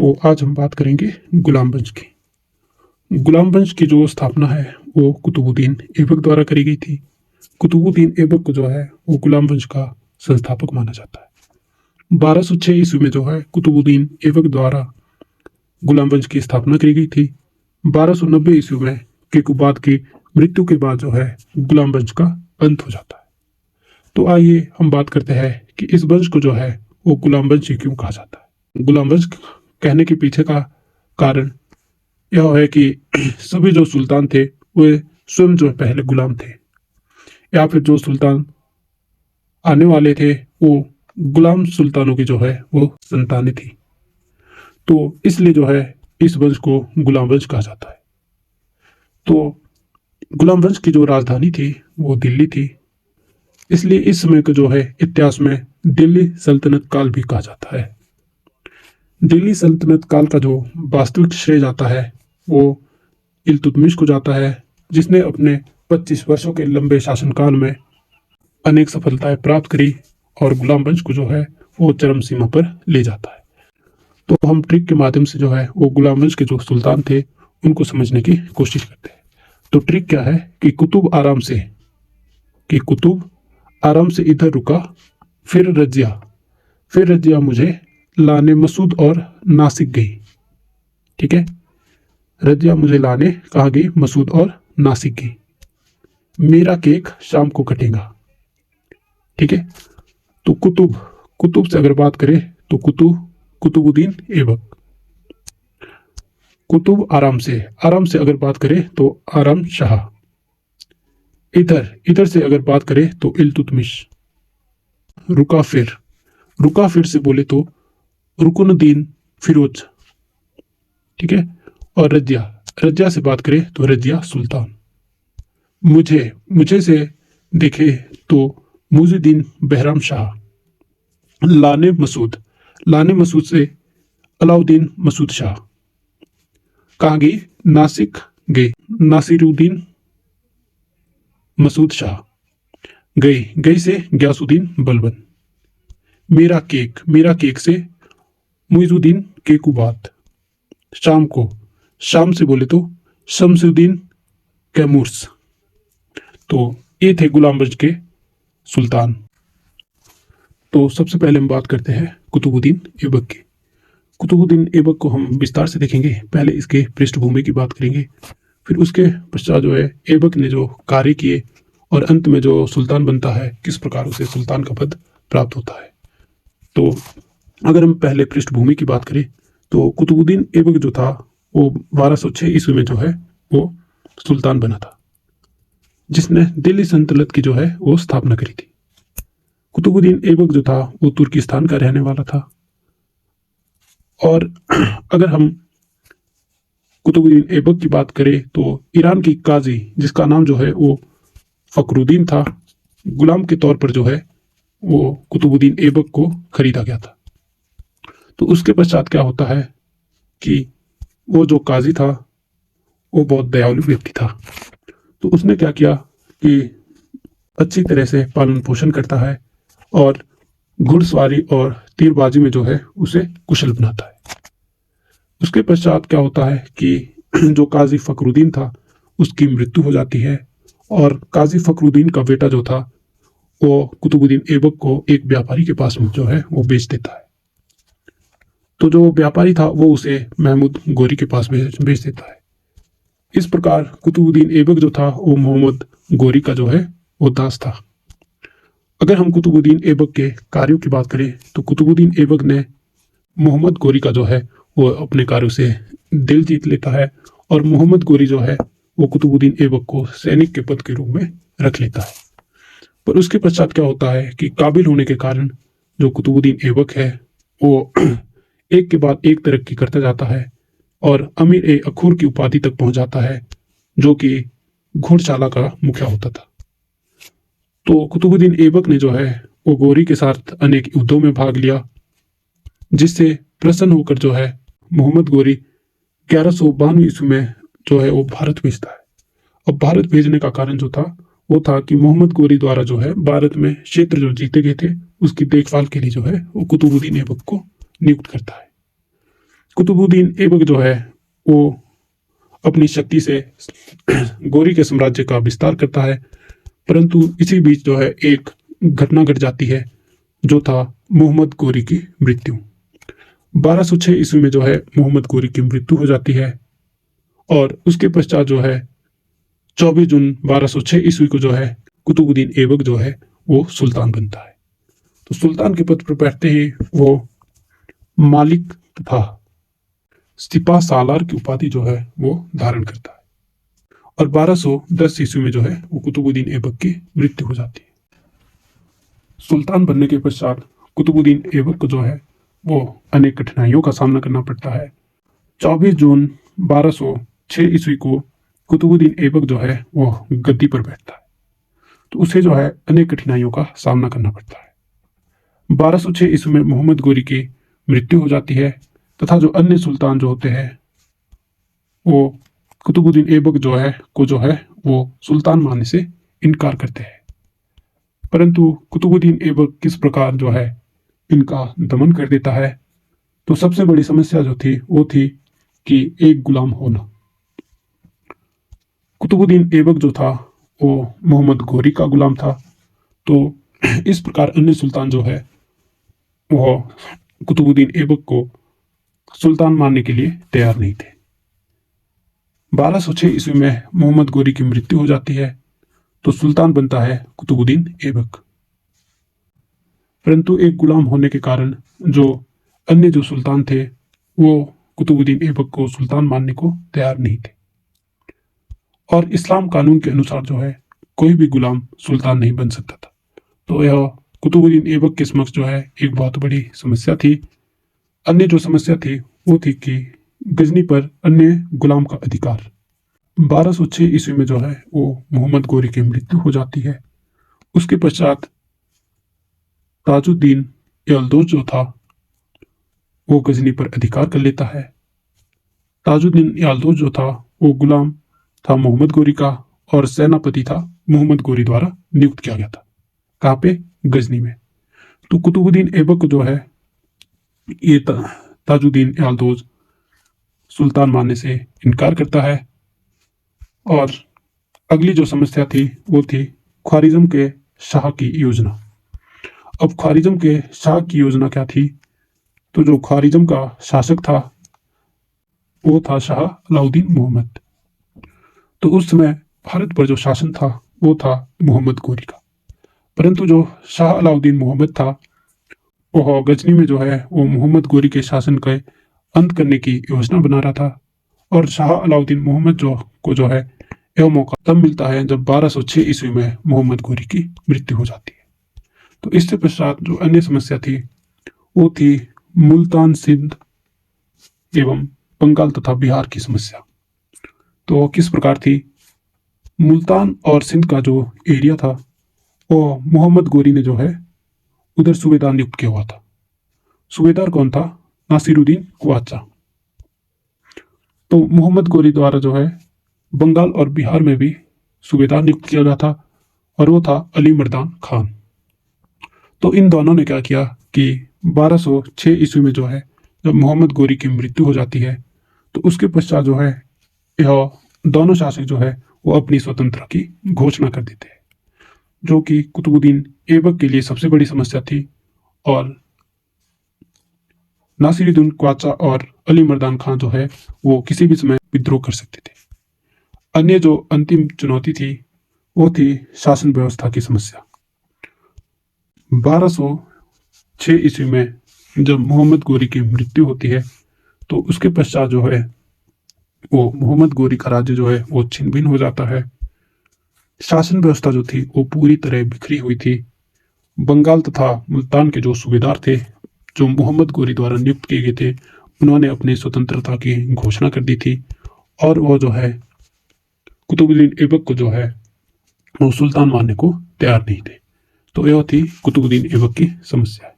तो आज हम बात करेंगे गुलाम वंश की। गुलाम वंश की जो स्थापना है वो कुतुबुद्दीन ऐबक द्वारा करी गई थी। कुतुबुद्दीन ऐबक को जो है वो गुलाम वंश का संस्थापक माना जाता है। 1206 ईस्वी में जो है कुतुबुद्दीन ऐबक द्वारा गुलाम वंश की स्थापना करी गई थी। 1290 ईस्वी में केकुबाद की मृत्यु के बाद जो है गुलाम वंश का अंत हो जाता है। तो आइए हम बात करते हैं कि इस वंश को जो है वो गुलाम वंश ही क्यों कहा जाता है। गुलाम वंश कहने के पीछे का कारण यह है कि सभी जो सुल्तान थे वे स्वयं जो पहले गुलाम थे, या फिर जो सुल्तान आने वाले थे वो गुलाम सुल्तानों की जो है वो संतानें थी। तो इसलिए जो है इस वंश को गुलाम वंश कहा जाता है। तो गुलाम वंश की जो राजधानी थी वो दिल्ली थी, इसलिए इस समय को जो है इतिहास में दिल्ली सल्तनत काल भी कहा जाता है। दिल्ली सल्तनत काल का जो वास्तविक श्रेय जाता है वो इल्तुतमिश को जाता है, जिसने अपने 25 वर्षों के लंबे शासनकाल में अनेक सफलताएं प्राप्त करी और गुलाम वंश को जो है वो चरम सीमा पर ले जाता है। तो हम ट्रिक के माध्यम से जो है वो गुलाम वंश के जो सुल्तान थे उनको समझने की कोशिश करते हैं। तो ट्रिक क्या है कि कुतुब आराम से इधर रुका, फिर रजिया मुझे लाने मसूद और नासिक गई। ठीक है, रजिया मुझे लाने कहाँ गई? मसूद और नासिक गई। मेरा केक शाम को कटेगा। ठीक है, तो कुतुब से अगर बात करें तो कुतुबुद्दीन ऐबक। कुतुब आराम से अगर बात करें तो आराम शाह। इधर से अगर बात करें तो इल्तुतमिश। रुका फिर से बोले तो रुकनुद्दीन फिरोज। ठीक है, और रजिया से बात करें तो रजिया सुल्तान। मुझे से देखे तो मुइजुद्दीन बहराम शाह। लाने मसूद से अलाउद्दीन मसूद शाह। कहाँ गई? नासिक गई, नासिरुद्दीन मसूद शाह। गई से गयासुद्दीन बलबन। मेरा केक से मुइजुद्दीन केकुबाद। शाम से बोले तो शमसुद्दीन कैमूर्स। तो ये थे गुलाम वंश के सुल्तान। तो सबसे पहले हम बात करते हैं कुतुबुद्दीन ऐबक की। कुतुबुद्दीन ऐबक को हम विस्तार से देखेंगे। पहले इसके पृष्ठभूमि की बात करेंगे, फिर उसके पश्चात जो है ऐबक ने जो कार्य किए और अंत में जो सुल्तान बनता है किस प्रकार उसे सुल्तान का पद प्राप्त होता है। तो अगर हम पहले पृष्ठभूमि की बात करें तो कुतुबुद्दीन ऐबक जो था वो 1206 ईस्वी में जो है वो सुल्तान बना था, जिसने दिल्ली सल्तनत की जो है वो स्थापना करी थी। कुतुबुद्दीन ऐबक जो था वो तुर्किस्तान का रहने वाला था। और अगर हम कुतुबुद्दीन ऐबक की बात करें तो ईरान की काजी, जिसका नाम जो है वो फखरुद्दीन था, गुलाम के तौर पर जो है वो कुतुबुद्दीन ऐबक को खरीदा गया था। तो उसके पश्चात क्या होता है कि वो जो काजी था वो बहुत दयालु व्यक्ति था। तो उसने क्या किया कि अच्छी तरह से पालन पोषण करता है और घुड़सवारी और तीरबाजी में जो है उसे कुशल बनाता है। उसके पश्चात क्या होता है कि जो काजी फखरुद्दीन था उसकी मृत्यु हो जाती है और काजी फखरुद्दीन का बेटा जो था वो कुतुबुद्दीन ऐबक को एक व्यापारी के पास में जो है वो बेच देता है। तो जो व्यापारी था वो उसे महमूद गोरी के पास बेच देता है। इस प्रकार कुतुबुद्दीन ऐबक जो था वो मोहम्मद गोरी का जो है वो दास था। अगर हम कुतुबुद्दीन ऐबक के कार्यों की बात करें तो कुतुबुद्दीन ऐबक ने मोहम्मद गोरी का जो है वो अपने कार्यों से दिल जीत लेता है और मोहम्मद गोरी जो है वो कुतुबुद्दीन ऐबक को सैनिक के पद के रूप में रख लेता है। पर उसके पश्चात क्या होता है कि काबिल होने के कारण जो कुतुबुद्दीन ऐबक है वो एक के बाद एक तरक्की करता जाता है और अमीर ए अखूर की उपाधि तक पहुंच जाता है, जो कि घुड़शाला का मुखिया होता था। तो कुतुबुद्दीन ऐबक ने जो है वो गोरी के साथ अनेक युद्धों में भाग लिया, जिससे प्रसन्न होकर जो है मोहम्मद गोरी 1192 ईस्वी में जो है वो भारत भेजता है। अब भारत भेजने का कारण जो था वो था कि मोहम्मद गोरी द्वारा जो है भारत में क्षेत्र जो जीते गए थे उसकी देखभाल के लिए जो है वो कुतुबुद्दीन ऐबक को नियुक्त करता है। कुतुबुद्दीन ऐबक जो है वो अपनी शक्ति से गोरी के साम्राज्य का विस्तार करता है, परंतु इसी बीच जो है एक घटना घट जाती है जो था मोहम्मद गोरी की मृत्यु। 1206 ईस्वी में जो है मोहम्मद गोरी की मृत्यु हो जाती है और उसके पश्चात जो है 24 जून 1206 ईस्वी को जो है कुतुबुद्दीन ऐबक जो है वो सुल्तान बनता है। तो सुल्तान के पद पर बैठते ही वो मालिक तथा सिपा सालार की उपाधि जो है वो धारण करता है और 1210 ईस्वी में जो है वो कुतुबुद्दीन ऐबक की मृत्यु हो जाती है। सुल्तान बनने के पश्चात कुतुबुद्दीन ऐबक को जो है वो अनेक कठिनाइयों का सामना करना पड़ता है। 24 जून 1206 ईस्वी को कुतुबुद्दीन ऐबक जो है वो गद्दी पर बैठता है, तो उसे जो है अनेक कठिनाइयों का सामना करना पड़ता है। 1206 ईस्वी में मोहम्मद गोरी की मृत्यु हो जाती है तथा जो अन्य सुल्तान जो होते हैं वो कुतुबुद्दीन ऐबक जो है वो सुल्तान मानने से इनकार करते हैं, परंतु कुतुबुद्दीन ऐबक किस प्रकार जो है इनका दमन कर देता है। तो सबसे बड़ी समस्या जो थी वो थी कि एक गुलाम होना। कुतुबुद्दीन ऐबक जो था वो मोहम्मद गोरी का गुलाम था, तो इस प्रकार अन्य सुल्तान जो है वो कुतुबुद्दीन ऐबक को सुल्तान मानने के लिए तैयार नहीं थे। 1206 ईस्वी में मोहम्मद गोरी की मृत्यु हो जाती है, तो सुल्तान बनता है कुतुबुद्दीन ऐबक। परंतु एक गुलाम होने के कारण जो अन्य जो सुल्तान थे वो कुतुबुद्दीन ऐबक को सुल्तान मानने को तैयार नहीं थे और इस्लाम कानून के अनुसार जो है कोई भी गुलाम सुल्तान नहीं बन सकता था। तो यह कुतुबुद्दीन ऐबक के समक्ष जो है एक बहुत बड़ी समस्या थी। अन्य जो समस्या थी वो थी कि गजनी पर अन्य गुलाम का अधिकार। 1206 ईस्वी में जो है वो मोहम्मद गोरी की मृत्यु हो जाती है। उसके पश्चात ताजुद्दीन यलदौज जो था वो गजनी पर अधिकार कर लेता है। ताजुद्दीन यलदौज जो था वो गुलाम था मोहम्मद गोरी का और सेनापति था मोहम्मद गोरी द्वारा नियुक्त किया गया था। कहाँ पे? गजनी में। तो कुतुबुद्दीन ऐबक जो है ये ताजुद्दीन यलदौज सुल्तान मानने से इनकार करता है और अगली जो समस्या थी वो थी ख्वारिज्म के शाह की योजना। अब ख्वारिज्म के शाह की योजना क्या थी? तो जो ख्वारिज्म का शासक था वो था शाह अलाउद्दीन मोहम्मद। तो उस समय भारत पर जो शासन था वो था मोहम्मद गोरी का, परंतु जो शाह अलाउद्दीन मोहम्मद था वह गजनी में जो है वो मोहम्मद गोरी के शासन के अंत करने की योजना बना रहा था और शाह अलाउद्दीन मोहम्मद जो है यह मौका तब मिलता है जब 1206 ईस्वी में मोहम्मद गोरी की मृत्यु हो जाती है। तो इससे पश्चात जो अन्य समस्या थी वो थी मुल्तान, सिंध एवं बंगाल तथा बिहार की समस्या। तो किस प्रकार थी? मुल्तान और सिंध का जो एरिया था वो मोहम्मद गोरी ने जो है उधर सूबेदार नियुक्त किया हुआ था। सूबेदार कौन था? नासिरुद्दीन ख्वाजा। तो मोहम्मद गोरी द्वारा जो है बंगाल और बिहार में भी सूबेदार नियुक्त किया गया था और वो था अली मर्दान खान। तो इन दोनों ने क्या किया कि 1206 ईस्वी में जो है जब मोहम्मद गोरी की मृत्यु हो जाती है तो उसके पश्चात जो है यह दोनों शासक जो है वो अपनी स्वतंत्रता की घोषणा कर देते हैं, जो कि कुतुबुद्दीन ऐबक के लिए सबसे बड़ी समस्या थी और नासिरुद्दीन ख्वाजा और अली मर्दान खान जो है वो किसी भी समय विद्रोह कर सकते थे। अन्य जो अंतिम चुनौती थी वो थी शासन व्यवस्था की समस्या। 1206 ईस्वी में जब मोहम्मद गोरी की मृत्यु होती है तो उसके पश्चात जो है वो मोहम्मद गोरी का राज्य जो है वो छिन्न भिन्न हो जाता है। शासन व्यवस्था जो थी वो पूरी तरह बिखरी हुई थी। बंगाल तथा मुल्तान के जो सूबेदार थे जो मोहम्मद गोरी द्वारा नियुक्त किए गए थे उन्होंने अपनी स्वतंत्रता की घोषणा कर दी थी और वो जो है कुतुबुद्दीन ऐबक को जो है वो सुल्तान मानने को तैयार नहीं थे। तो यह थी कुतुबुद्दीन ऐबक की समस्या।